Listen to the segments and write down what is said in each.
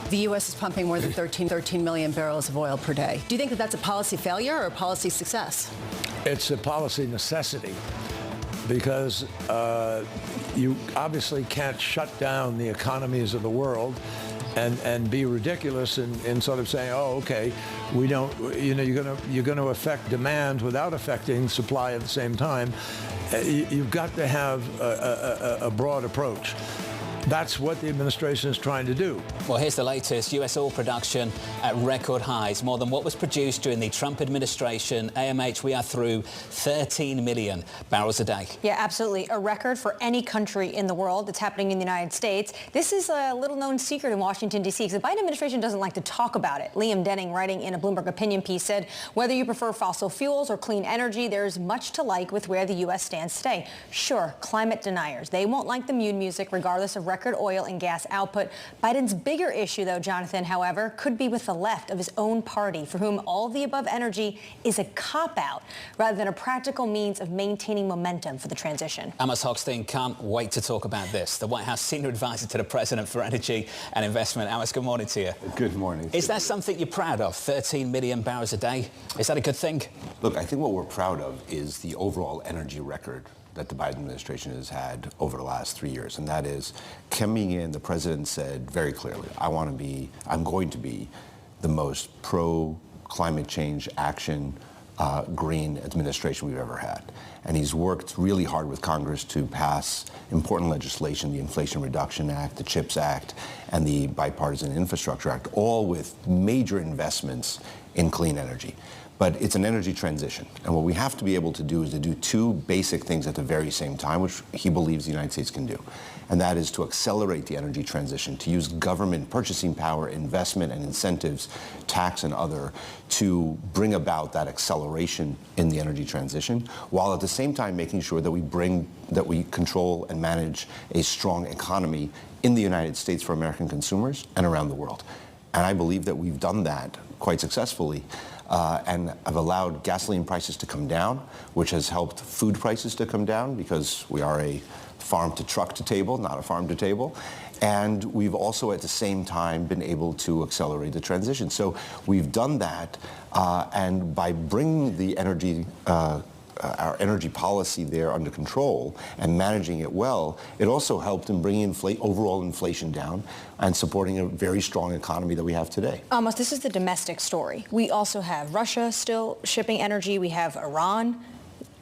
The U.S. is pumping more than 13 million barrels of oil per day. Do you think that that's a policy failure or a policy success? It's a policy necessity because you obviously can't shut down the economies of the world and be ridiculous in sort of saying, oh, okay, we don't, you're going to affect demand without affecting supply at the same time. You've got to have a broad approach. That's what the administration is trying to do. Well, here's the latest. U.S. oil production at record highs, more than what was produced during the Trump administration. AMH, we are through 13 million barrels a day. Yeah, absolutely. A record for any country in the world. It's happening in the United States. This is a little-known secret in Washington, D.C., because the Biden administration doesn't like to talk about it. Liam Denning, writing in a Bloomberg opinion piece, said, whether you prefer fossil fuels or clean energy, there's much to like with where the U.S. stands today. Sure, climate deniers. They won't like the Mune music, regardless of record oil and gas output. Biden's bigger issue, though, Jonathan, however, could be with the left of his own party, for whom all of the above energy is a cop-out rather than a practical means of maintaining momentum for the transition. Amos Hochstein can't wait to talk about this. The White House senior advisor to the president for energy and investment. Amos, good morning to you. Good morning. Is that something you're proud of? 13 million barrels a day? Is that a good thing? Look, I think what we're proud of is the overall energy record that the Biden administration has had over the last 3 years. And that is, coming in, the president said very clearly, I'm going to be the most pro-climate change action green administration we've ever had. And he's worked really hard with Congress to pass important legislation, the Inflation Reduction Act, the CHIPS Act, and the Bipartisan Infrastructure Act, all with major investments in clean energy. But it's an energy transition. And what we have to be able to do is to do two basic things at the very same time, which he believes the United States can do. And that is to accelerate the energy transition, to use government purchasing power, investment and incentives, tax and other, to bring about that acceleration in the energy transition, while at the same time making sure that we control and manage a strong economy in the United States for American consumers and around the world. And I believe that we've done that quite successfully. And have allowed gasoline prices to come down, which has helped food prices to come down because we are a farm to truck to table, not a farm to table. And we've also at the same time been able to accelerate the transition. So we've done that, and by bringing the energy our energy policy there under control and managing it well, it also helped in bringing overall inflation down and supporting a very strong economy that we have today. Amos, this is the domestic story. We also have Russia still shipping energy. We have Iran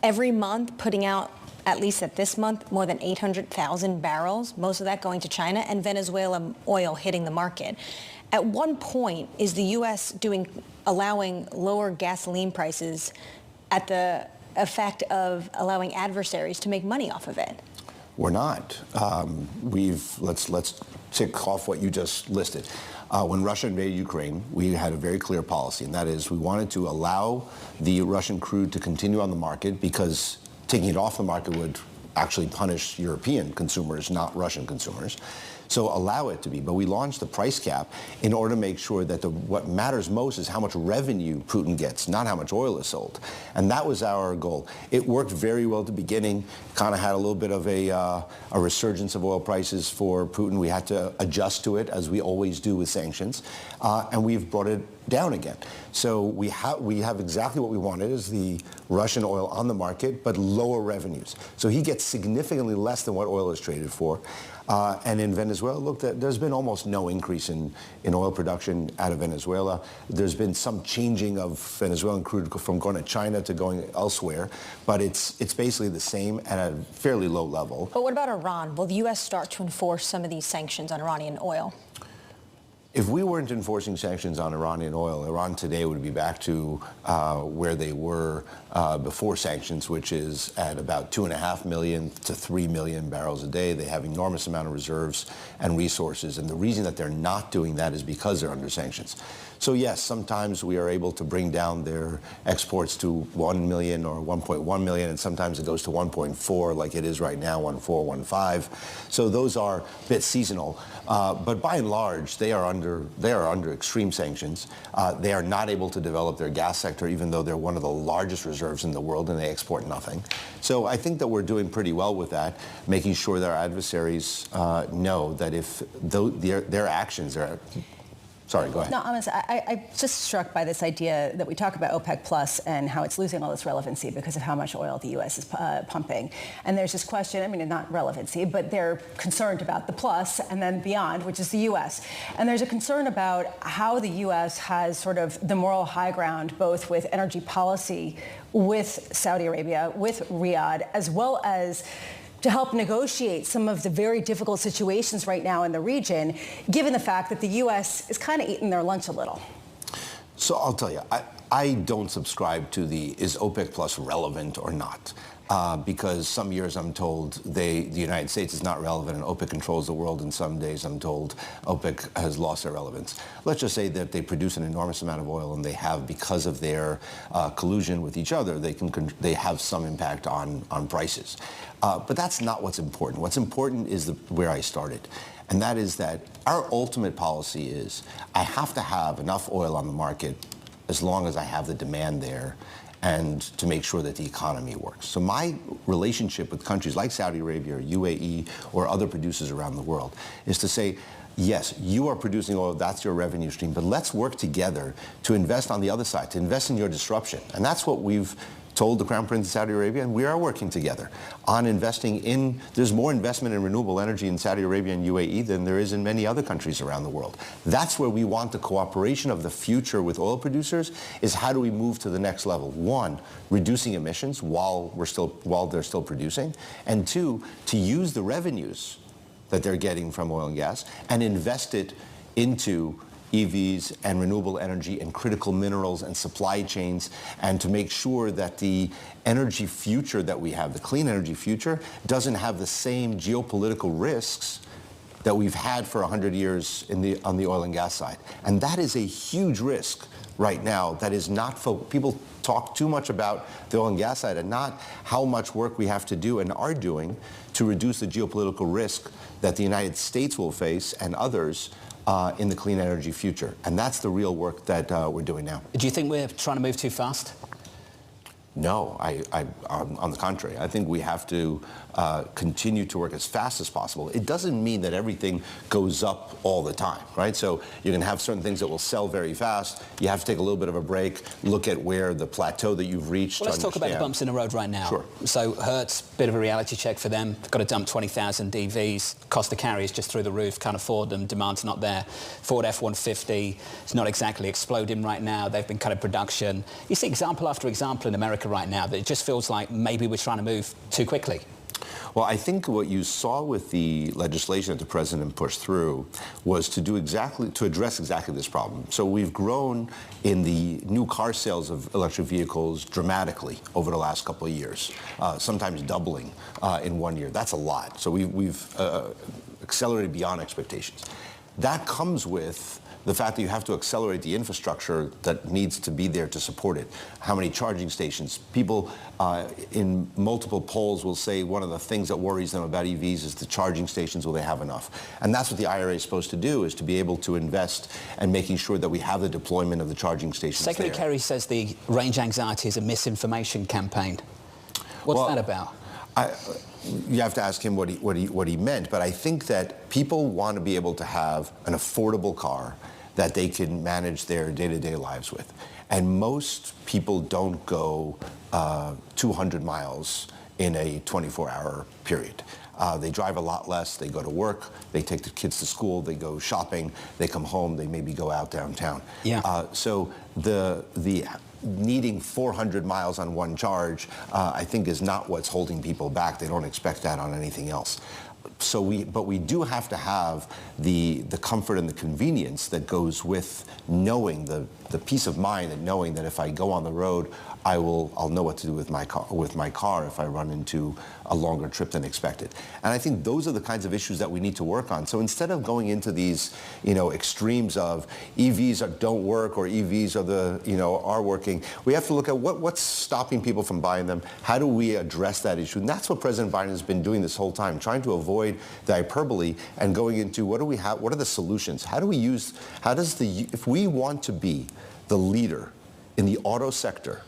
every month putting out, at least at this month, more than 800,000 barrels, most of that going to China, and Venezuela oil hitting the market. At one point, is the U.S. allowing lower gasoline prices at the effect of allowing adversaries to make money off of it? We're not. Let's tick off what you just listed. When Russia invaded Ukraine, we had a very clear policy, and that is we wanted to allow the Russian crude to continue on the market because taking it off the market would actually punish European consumers, not Russian consumers. So allow it to be. But we launched the price cap in order to make sure that what matters most is how much revenue Putin gets, not how much oil is sold. And that was our goal. It worked very well at the beginning. Kind of had a little bit of a resurgence of oil prices for Putin. We had to adjust to it, as we always do with sanctions. And we've brought it down again. So we have exactly what we wanted, is the Russian oil on the market, but lower revenues. So he gets significantly less than what oil is traded for. And in Venezuela, look, there's been almost no increase in oil production out of Venezuela. There's been some changing of Venezuelan crude from going to China to going elsewhere, but it's basically the same at a fairly low level. But what about Iran? Will the U.S. start to enforce some of these sanctions on Iranian oil? If we weren't enforcing sanctions on Iranian oil, Iran today would be back to where they were before sanctions, which is at about 2.5 million to 3 million barrels a day. They have enormous amount of reserves and resources. And the reason that they're not doing that is because they're under sanctions. So yes, sometimes we are able to bring down their exports to 1 million or 1.1 million, and sometimes it goes to 1.4, like it is right now, 1.4, 1.5. So those are a bit seasonal. But by and large, they are under extreme sanctions. They are not able to develop their gas sector, even though they're one of the largest reserves in the world, and they export nothing. So I think that we're doing pretty well with that, making sure that our adversaries know that if their actions are Sorry, go ahead. No, honestly, I'm just struck by this idea that we talk about OPEC Plus and how it's losing all its relevancy because of how much oil the U.S. is pumping. And there's this question, I mean, not relevancy, but they're concerned about the plus and then beyond, which is the U.S. And there's a concern about how the U.S. has sort of the moral high ground, both with energy policy, with Saudi Arabia, with Riyadh, as well as to help negotiate some of the very difficult situations right now in the region, given the fact that the U.S. is kind of eating their lunch a little. So I'll tell you, I don't subscribe to the is OPEC Plus relevant or not. Because some years I'm told the United States is not relevant and OPEC controls the world, and some days I'm told OPEC has lost their relevance. Let's just say that they produce an enormous amount of oil, and they have, because of their collusion with each other, they have some impact on prices. But that's not what's important. What's important is where I started. And that is that our ultimate policy is I have to have enough oil on the market as long as I have the demand there, and to make sure that the economy works. So my relationship with countries like Saudi Arabia or UAE or other producers around the world is to say, yes, you are producing oil, that's your revenue stream, but let's work together to invest on the other side, to invest in your disruption. And that's what we've told the Crown Prince of Saudi Arabia, and we are working together on investing in, there's more investment in renewable energy in Saudi Arabia and UAE than there is in many other countries around the world. That's where we want the cooperation of the future with oil producers, is how do we move to the next level? One, reducing emissions while they're still producing, and two, to use the revenues that they're getting from oil and gas and invest it into EVs and renewable energy and critical minerals and supply chains, and to make sure that the energy future that we have, the clean energy future, doesn't have the same geopolitical risks that we've had for 100 years on the oil and gas side. And that is a huge risk right now that is not, people talk too much about the oil and gas side and not how much work we have to do and are doing to reduce the geopolitical risk that the United States will face and others in the clean energy future. And that's the real work that we're doing now. Do you think we're trying to move too fast? No, on the contrary. I think we have to continue to work as fast as possible. It doesn't mean that everything goes up all the time, right? So you can have certain things that will sell very fast. You have to take a little bit of a break, look at where the plateau that you've reached. Well, let's talk about the bumps in the road right now. Sure. So Hertz, bit of a reality check for them. They've got to dump 20,000 EVs. Cost of carry is just through the roof. Can't afford them. Demand's not there. Ford F-150 is not exactly exploding right now. They've been cutting production. You see example after example in America right now that it just feels like maybe we're trying to move too quickly. Well, I think what you saw with the legislation that the president pushed through was to address exactly this problem. So we've grown in the new car sales of electric vehicles dramatically over the last couple of years, sometimes doubling in 1 year. That's a lot. So we've accelerated beyond expectations. That comes with the fact that you have to accelerate the infrastructure that needs to be there to support it. How many charging stations? People in multiple polls will say one of the things that worries them about EVs is the charging stations, will they have enough? And that's what the IRA is supposed to do, is to be able to invest and making sure that we have the deployment of the charging stations Secretary there. Kerry says the range anxiety is a misinformation campaign. What's that about? You have to ask him what he meant, but I think that people want to be able to have an affordable car that they can manage their day-to-day lives with. And most people don't go 200 miles in a 24-hour period. They drive a lot less, they go to work, they take the kids to school, they go shopping, they come home, they maybe go out downtown. Yeah. So the needing 400 miles on one charge, I think, is not what's holding people back. They don't expect that on anything else. But we do have to have the comfort and the convenience that goes with knowing the peace of mind and knowing that if I go on the road, I'll know what to do with my car if I run into a longer trip than expected. And I think those are the kinds of issues that we need to work on. So instead of going into these, extremes of EVs don't work or EVs are working, we have to look at what's stopping people from buying them. How do we address that issue? And that's what President Biden has been doing this whole time, trying to avoid the hyperbole and going into what do we have, what are the solutions? If we want to be the leader in the auto sector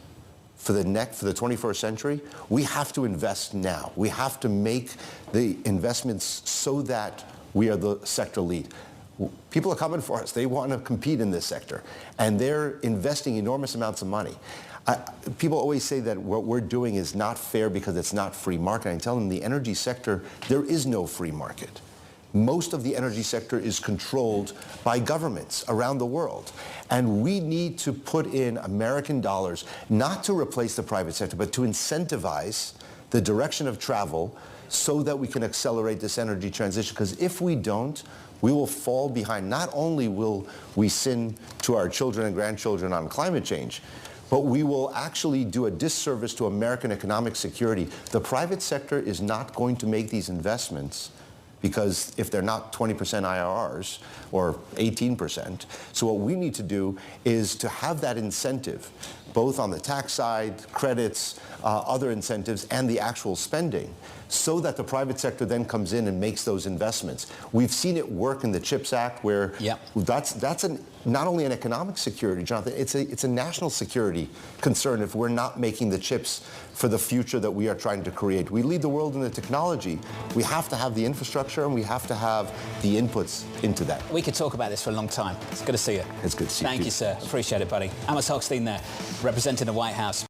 for the 21st century, we have to invest now. We have to make the investments so that we are the sector lead. People are coming for us. They want to compete in this sector, and they're investing enormous amounts of money. People always say that what we're doing is not fair because it's not free market. I tell them the energy sector, there is no free market. Most of the energy sector is controlled by governments around the world. And we need to put in American dollars, not to replace the private sector, but to incentivize the direction of travel so that we can accelerate this energy transition. Because if we don't, we will fall behind. Not only will we sin to our children and grandchildren on climate change, but we will actually do a disservice to American economic security. The private sector is not going to make these investments because if they're not 20% IRRs or 18%. So what we need to do is to have that incentive, both on the tax side, credits, other incentives, and the actual spending, so that the private sector then comes in and makes those investments. We've seen it work in the CHIPS Act, where that's not only an economic security, Jonathan, it's a national security concern if we're not making the chips for the future that we are trying to create. We lead the world in the technology. We have to have the infrastructure, and we have to have the inputs into that. We could talk about this for a long time. It's good to see you. It's good to see you. Thank you, sir. Appreciate it, buddy. Amos Hochstein there, representing the White House.